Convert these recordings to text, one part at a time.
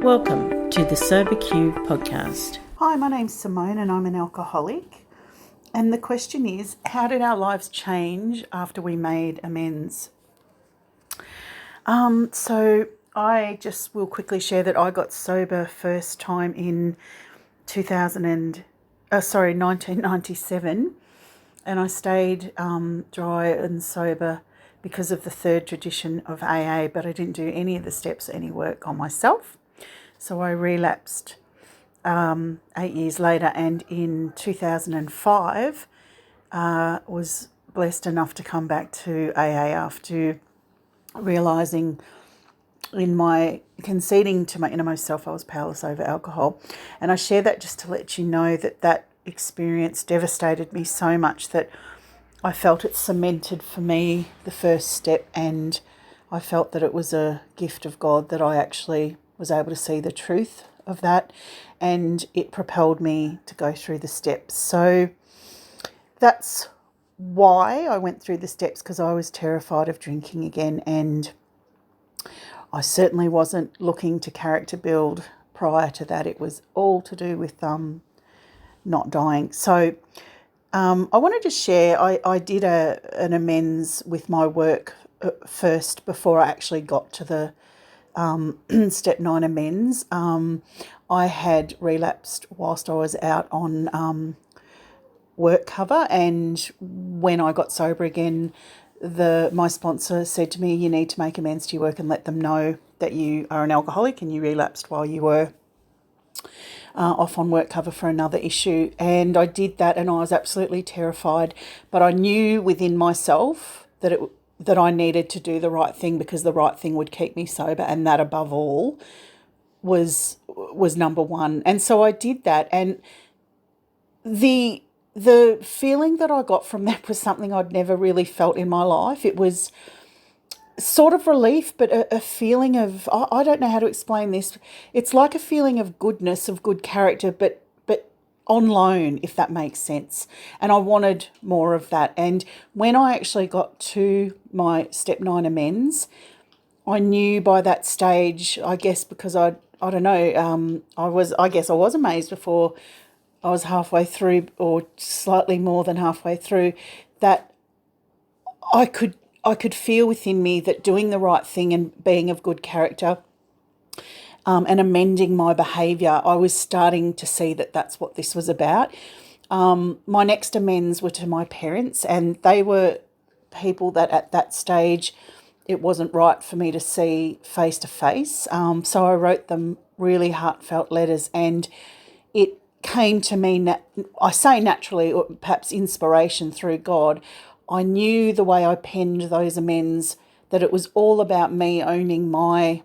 Welcome to the SoberQ podcast. Hi, my name's Simone and I'm an alcoholic. And the question is, how did our lives change after we made amends? So I just will quickly share that I got sober first time in 1997, and I stayed dry and sober because of the third tradition of AA, but I didn't do any of the steps, any work on myself. So I relapsed 8 years later, and in 2005 was blessed enough to come back to AA after realising in my conceding to my innermost self I was powerless over alcohol. And I share that just to let you know that that experience devastated me so much that I felt it cemented for me the first step, and I felt that it was a gift of God that I actually was able to see the truth of that, and it propelled me to go through the steps. So that's why I went through the steps, because I was terrified of drinking again, and I certainly wasn't looking to character build prior to that. It was all to do with not dying. So I wanted to share, I did an amends with my work first before I actually got to the step 9 amends. I had relapsed whilst I was out on work cover, and when I got sober again, my sponsor said to me, you need to make amends to your work and let them know that you are an alcoholic and you relapsed while you were off on work cover for another issue. And I did that, and I was absolutely terrified, but I knew within myself that I needed to do the right thing, because the right thing would keep me sober, and that above all was number one. And so I did that, and the feeling that I got from that was something I'd never really felt in my life. It was sort of relief, but a feeling of, I don't know how to explain this. It's like a feeling of goodness, of good character, but on loan, if that makes sense. And I wanted more of that. And when I actually got to my step 9 amends, I knew by that stage, I guess because I don't know, I was amazed before I was halfway through, or slightly more than halfway through, that I could feel within me that doing the right thing and being of good character and amending my behaviour, I was starting to see that that's what this was about. My next amends were to my parents, and they were people that at that stage it wasn't right for me to see face to face. So I wrote them really heartfelt letters, and it came to me, I say naturally, or perhaps inspiration through God. I knew the way I penned those amends that it was all about me owning my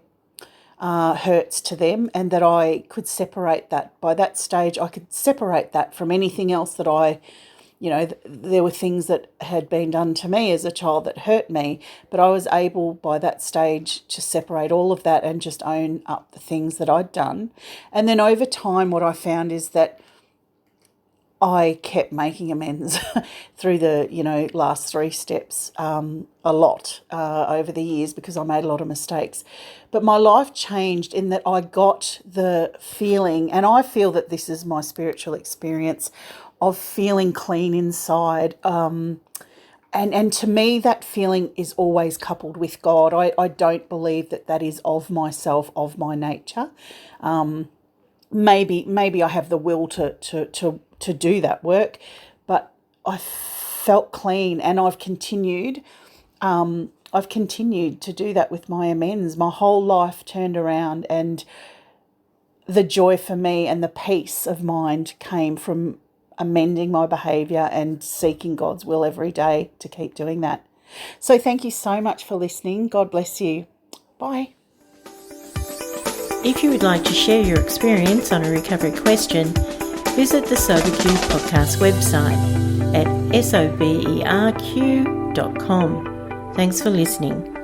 hurts to them, and that I could separate that. By that stage, I could separate that from anything else that there were things that had been done to me as a child that hurt me, but I was able by that stage to separate all of that and just own up the things that I'd done. And then over time, what I found is that I kept making amends through the, last 3 steps a lot over the years, because I made a lot of mistakes. But my life changed in that I got the feeling, and I feel that this is my spiritual experience, of feeling clean inside. And to me, that feeling is always coupled with God. I don't believe that is of myself, of my nature. Maybe I have the will to do that work, but I felt clean, and I've continued to do that with my amends. My whole life turned around, and the joy for me and the peace of mind came from amending my behaviour and seeking God's will every day to keep doing that. So thank you so much for listening. God bless you. Bye. If you would like to share your experience on a recovery question, visit the SoberQ podcast website at soberq.com. Thanks for listening.